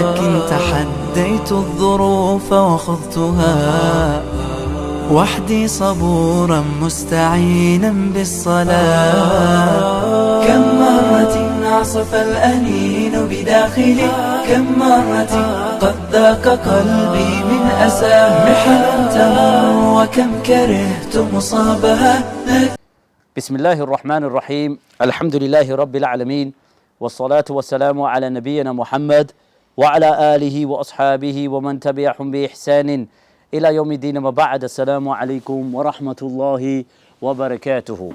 لكن تحديت الظروف وخضتها وحدي صبورا مستعينا بالصلاة. كم مرة عصف الأنين بداخلي، كم مرة قد ذاق قلبي من أساه محن تمر، وكم كرهت مصابها. بسم الله الرحمن الرحيم. الحمد لله رب العالمين، والصلاة والسلام على نبينا محمد وعلى آله وأصحابه ومن تبعهم بإحسان إلى يوم الدين. ما بعد. السلام عليكم ورحمة الله وبركاته.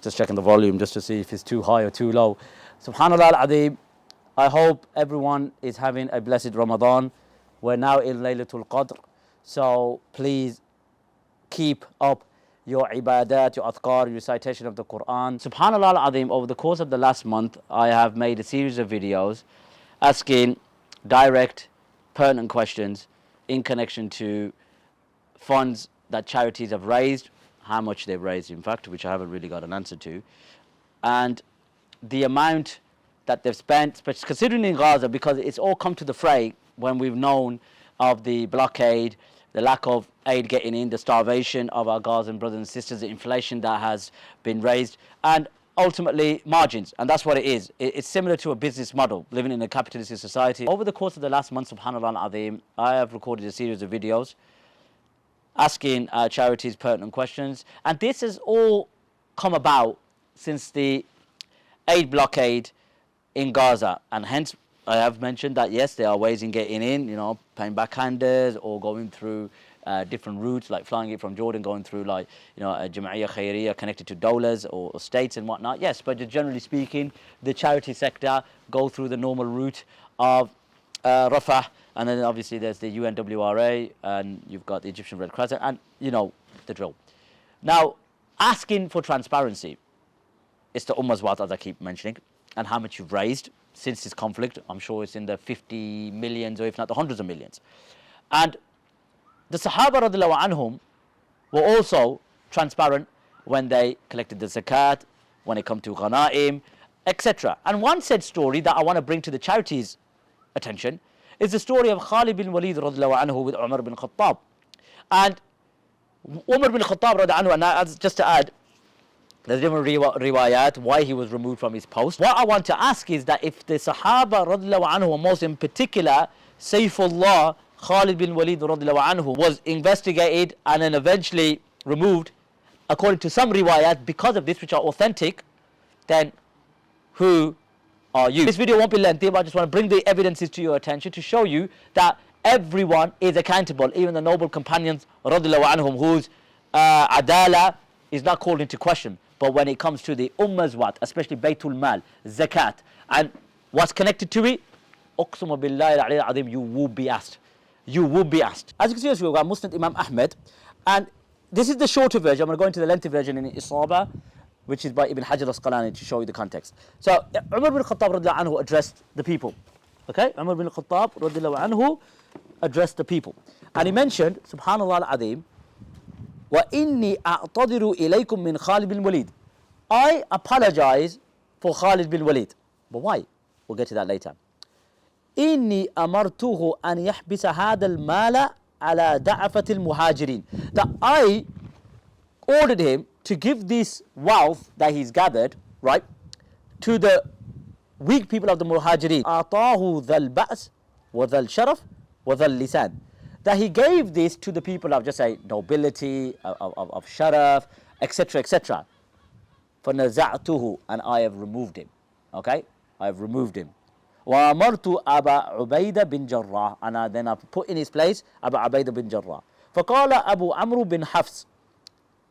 Just checking the volume just to see if it's too high or too low. Subhanallah al-Azim. I hope everyone is having a blessed Ramadan. We're now in Laylatul Qadr, so please keep up your ibadat, your adhkar, your recitation of the Quran. Subhanallah al-Azim, over the course of the last month, I have made a series of videos asking direct, pertinent questions in connection to funds that charities have raised, how much they've raised in fact, which I haven't really got an answer to, and the amount that they've spent, considering in Gaza, because it's all come to the fray when we've known of the blockade, the lack of aid getting in, the starvation of our Gazan brothers and sisters, the inflation that has been raised, and ultimately margins. And that's what it is. It's similar to a business model, living in a capitalistic society. Over the course of the last month, subhanallah al-azim, I have recorded a series of videos asking charities pertinent questions. And this has all come about since the aid blockade in Gaza. And hence, I have mentioned that, yes, there are ways in getting in, paying backhanders or going through different routes, like flying it from Jordan, going through a Jama'iyya Khairiyya connected to dollars or states and whatnot. Yes, but generally speaking, the charity sector go through the normal route of Rafah, and then obviously there's the UNWRA, and you've got the Egyptian Red Crescent, and the drill. Now, asking for transparency is the Ummah's Wat, as I keep mentioning, and how much you've raised since this conflict. I'm sure it's in the 50 millions, or if not the hundreds of millions. And the Sahaba radiallahu anhum were also transparent when they collected the zakat, when it come to ghanaim, etc. And one said story that I want to bring to the charities' attention is the story of Khalid bin Walid radiallahu anhu with Umar bin Khattab. And Umar bin Khattab radiallahu anhu, and just to add, there's different riwayat why he was removed from his post. What I want to ask is that if the Sahaba radiallahu anhu, most in particular Saifullah Khalid bin Walid radiallahu anhu, was investigated and then eventually removed according to some riwayat because of this, which are authentic, then who are you? This video won't be lengthy, but I just want to bring the evidences to your attention to show you that everyone is accountable, even the noble companions radiallahu anhum, whose adala is not called into question. But when it comes to the Ummah's Wat, especially Baytul Mal, Zakat, and what's connected to it, Uqsuma billahi al-azim, you will be asked. You will be asked. As you can see, we've got Musnad Imam Ahmed, and this is the shorter version. I'm going to go into the lengthy version in Isaba, which is by Ibn Hajar al-Asqalani, to show you the context. So, Umar bin Khattab radiallahu anhu addressed the people. Okay? Umar bin Khattab radiallahu anhu addressed the people. And he mentioned, subhanallah al-azim, وَإِنِّي أَعْتَذِرُ إِلَيْكُم مِّن خَالِدٍ بِن وَلِيدٍ. I apologize for Khalid bin Walid. But why? We'll get to that later. إِنِّي أَمَرْتُهُ أَنْ يَحْبِسَ هَذَا الْمَالَ عَلَى دَعَفَةِ الْمُهَاجِرِينَ. That I ordered him to give this wealth that he's gathered, right, to the weak people of the Muhajirin. أَعْطَاهُ ذَا الْبَأْسِ وَذَا الْشَرَفِ وَذَا اللِّسَانِ. That he gave this to the people of, just say, nobility, of sharaf, etc., etc. فَنَزَعْتُهُ, and I have removed him. Okay? I have removed him. وَأَمَرْتُ أَبَا عُبَيْدَ بِن جَرَّاحٍ, and then I put in his place Abu Ubaidah bin Jarrah. فَقَالَ أَبُو عَمْرُ bin Hafs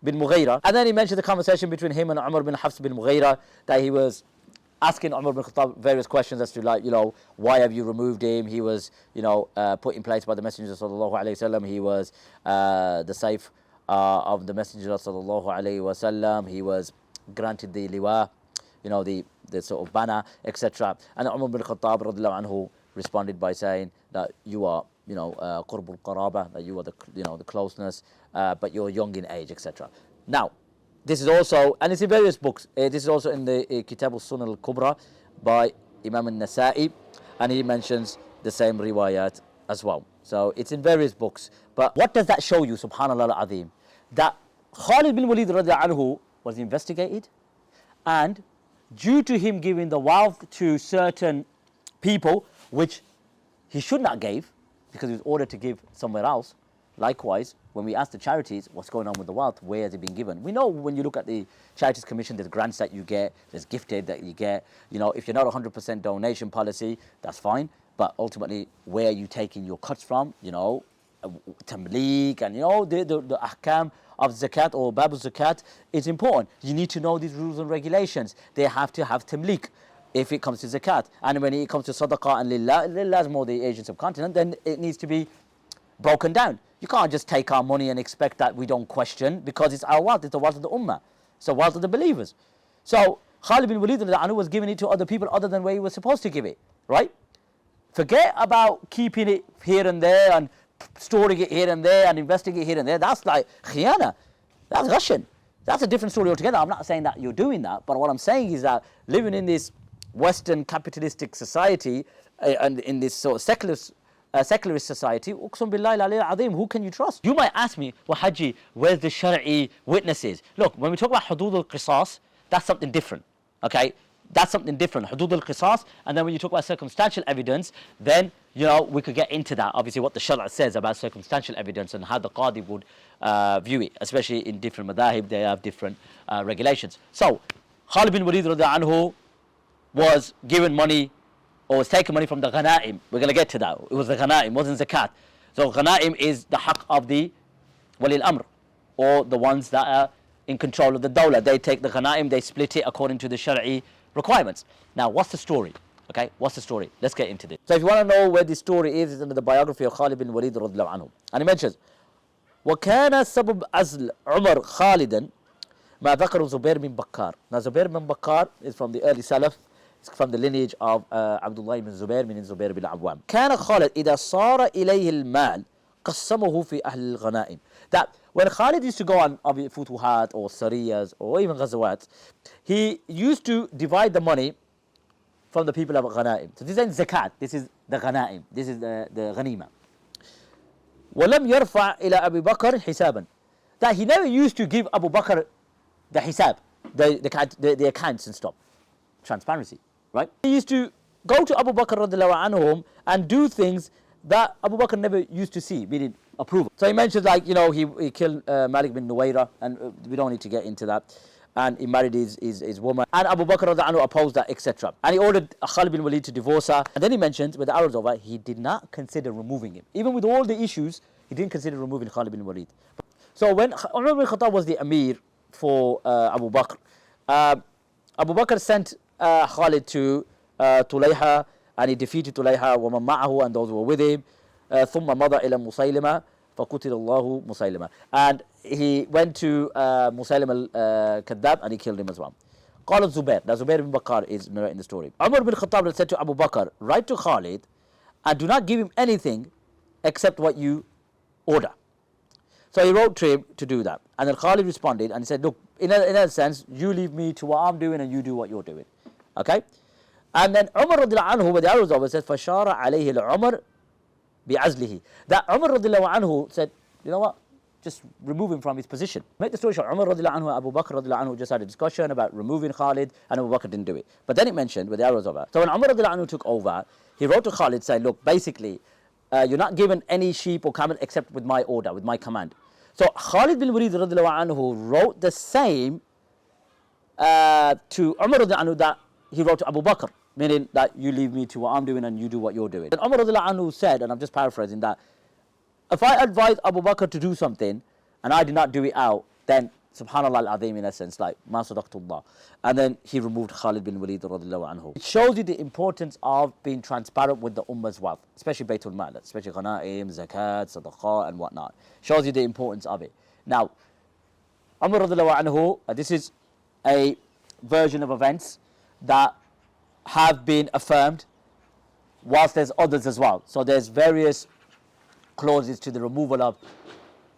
bin Mughira. And then he mentioned the conversation between him and Umar bin Hafs bin Mughira, that he was asking Umar bin Khattab various questions as to, why have you removed him? He was, put in place by the Messenger sallallahu alaihi wasallam. He was the safe of the Messenger sallallahu alaihi wasallam. He was granted the liwa, the sort of banner, etc. And Umar bin Khattab radiallahu anhu responded by saying that you are, qurbul qaraba, that you are the closeness, but you're young in age, etc. Now, this is also, and it's in various books. This is also in the Kitab al-Sunan al-Kubra by Imam al-Nasa'i, and he mentions the same riwayat as well. So it's in various books. But what does that show you, subhanallah al-azim? That Khalid bin Walid radiallahu anhu was investigated, and due to him giving the wealth to certain people, which he should not give, because he was ordered to give somewhere else. Likewise, when we ask the charities, what's going on with the wealth, where has it been given? We know when you look at the Charities Commission, there's grants that you get, there's gifted that you get. You know, if you're not 100% donation policy, that's fine. But ultimately, where are you taking your cuts from? You know, tamliq and, you know, the ahkam of zakat or babu zakat is important. You need to know these rules and regulations. They have to have tamliq if it comes to zakat. And when it comes to sadaqah and lillah is more the Asian subcontinent, then it needs to be broken down. You can't just take our money and expect that we don't question, because it's our wealth, it's the wealth of the ummah, it's the wealth of the believers. So Khalid bin Walid was giving it to other people other than where he was supposed to give it, right? Forget about keeping it here and there and storing it here and there and investing it here and there. That's like khiyana, that's Russian. That's a different story altogether. I'm not saying that you're doing that, but what I'm saying is that living in this Western capitalistic society and in this sort of secularist society, uqsum billahi al-azim, who can you trust? You might ask me, well, Haji, where's the Shari'i witnesses? Look, when we talk about hudud al-qisas, that's something different, okay? That's something different, hudud al-qisas. And then when you talk about circumstantial evidence, then, you know, we could get into that, obviously what the Shara says about circumstantial evidence and how the Qadi would view it, especially in different madahib, they have different regulations. So, Khalid bin Walid radiallahu anhu was given money, or was taking money from the ghanaim. We're going to get to that. It was the ghanaim, wasn't zakat. So ghanaim is the haqq of the wali al-amr, or the ones that are in control of the dawla. They take the ghanaim, they split it according to the shari'i requirements. Now, what's the story? Okay, what's the story? Let's get into this. So if you want to know where the story is, it's under the biography of Khalid bin Walid radiallahu anhu. And he mentions, وَكَانَ سَبَبْ عَزْلِ عُمَرْ خَالِدًا مَا ذَكَرُ زُبَيْرْ bin Bakkar. Now, Zubair bin Bakkar is from the early Salaf, from the lineage of Abdullah ibn Zubair, meaning Zubair bin Awwam. كان خالد إذا صار إليه المال قسمه في أهل الغنائم. That when Khalid used to go on futuhat or sariyas or even ghazawat, he used to divide the money from the people of ghanaim. So this is zakat, this is the ghanaim, this is the ghanima. ولم يرفع إلى أبي بكر حسابا. That he never used to give Abu Bakr the hisab, the accounts and stuff. Transparency. Right? He used to go to Abu Bakr radiallahu anhum and do things that Abu Bakr never used to see, meaning approval. So he mentions, like, you know, he killed Malik bin Nuwayra, and we don't need to get into that. And he married his woman. And Abu Bakr radiallahu anhu opposed that, etc. And he ordered Khalid bin Walid to divorce her. And then he mentions, with the Arabs over, he did not consider removing him. Even with all the issues, he didn't consider removing Khalid bin Walid. So when Umar bin Khattab was the Amir for Abu Bakr, Abu Bakr sent Khalid to Tulayha, and he defeated Tulayha ومن معه, and those who were with him. ثم مضى إلى مسيلمة فقتل الله مسيلمة. And he went to Musaylim al-Kadhab, and he killed him as well. قال الزبير. Now Zubair bin Bakkar is narrating the story. Umar bin Khattab said to Abu Bakr, write to Khalid and do not give him anything except what you order. So he wrote to him to do that. And then Khalid responded and he said, look, in a sense, you leave me to what I'm doing and you do what you're doing. Okay? And then Umar radiallahu anhu, with the arrows over, says, فَشَارَ عَلَيْهِ الْعُمَرْ بِعَزْلِهِ. That Umar radiallahu anhu said, you know what? Just remove him from his position. Make the story short. Umar radiallahu anhu and Abu Bakr radiallahu anhu just had a discussion about removing Khalid, and Abu Bakr didn't do it. But then it mentioned, with the arrows over. So when Umar radiallahu anhu took over, he wrote to Khalid saying, look, basically, you're not given any sheep or camel except with my order, with my command. So Khalid bin Walid radiallahu anhu wrote the same to Umar radiallahu anhu that he wrote to Abu Bakr, meaning that you leave me to what I'm doing and you do what you're doing. And Umar radiallahu anhu said, and I'm just paraphrasing, that if I advise Abu Bakr to do something and I did not do it out, then subhanallah al-azim, in essence, like ma sadaqtullah. And then he removed Khalid bin Walid radiallahu anhu. It shows you the importance of being transparent with the ummah's wealth, especially Baytul Mal, especially ghanaim, zakat, sadaqah and whatnot. Shows you the importance of it. Now, Umar radiallahu anhu, this is a version of events that have been affirmed, whilst there's others as well. So there's various clauses to the removal of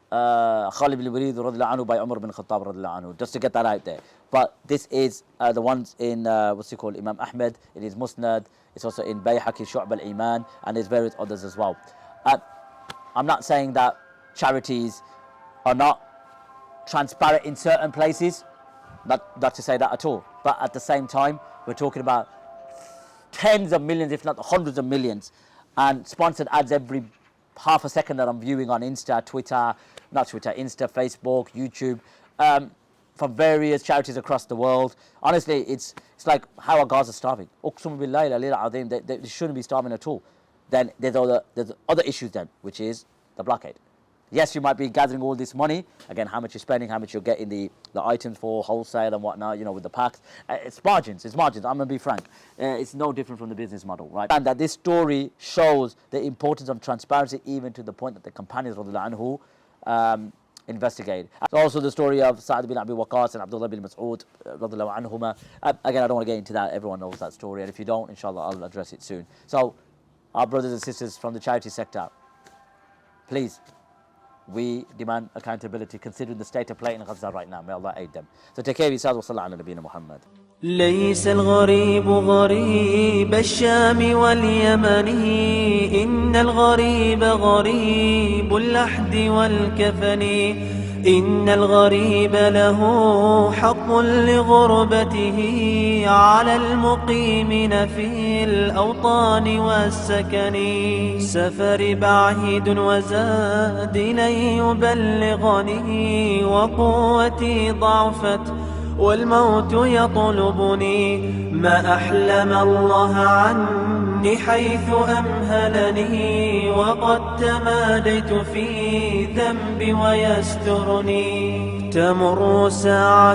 Khalid ibn Walid radiallahu anhu by Umar ibn Khattab radiallahu anhu, just to get that out there. But this is the ones in, what's it called, Imam Ahmed, it is Musnad, it's also in Bayhaqi, Shu'b al-Iman, and there's various others as well. I'm not saying that charities are not transparent in certain places, not to say that at all, but at the same time, we're talking about tens of millions, if not hundreds of millions, and sponsored ads every half a second that I'm viewing on Insta, Insta, Facebook, YouTube, from various charities across the world. Honestly, it's like, how are Gaza starving? Uqsum billahi al-aliyyil azim, they shouldn't be starving at all. Then there's other issues then, which is the blockade. Yes, you might be gathering all this money. Again, how much you're spending, how much you're getting the items for wholesale and whatnot, with the packs. It's margins. I'm going to be frank. It's no different from the business model, right? And that this story shows the importance of transparency, even to the point that the companions, radiallahu anhu, investigated. Also the story of Sa'd bin Abi Waqqas and Abdullah bin Mas'ud, radiallahu anhuma. Again, I don't want to get into that. Everyone knows that story. And if you don't, inshallah, I'll address it soon. So, our brothers and sisters from the charity sector, please, we demand accountability considering the state of play in Gaza right now. May Allah aid them. So take care of yourselves. Wa sallallahu ala nabiyyina Muhammad. ليس الغريب غريب الشام واليمن إن الغريب غريب اللحد والكفن إن الغريب له حق لغربته على المقيمين في الأوطان والسكن سفر بعيد وزاد لن يبلغني وقوتي ضعفت والموت يطلبني ما أحلم الله عني حيث أمهلني وقد تماديت في ذنبي ويسترني تمر ساعة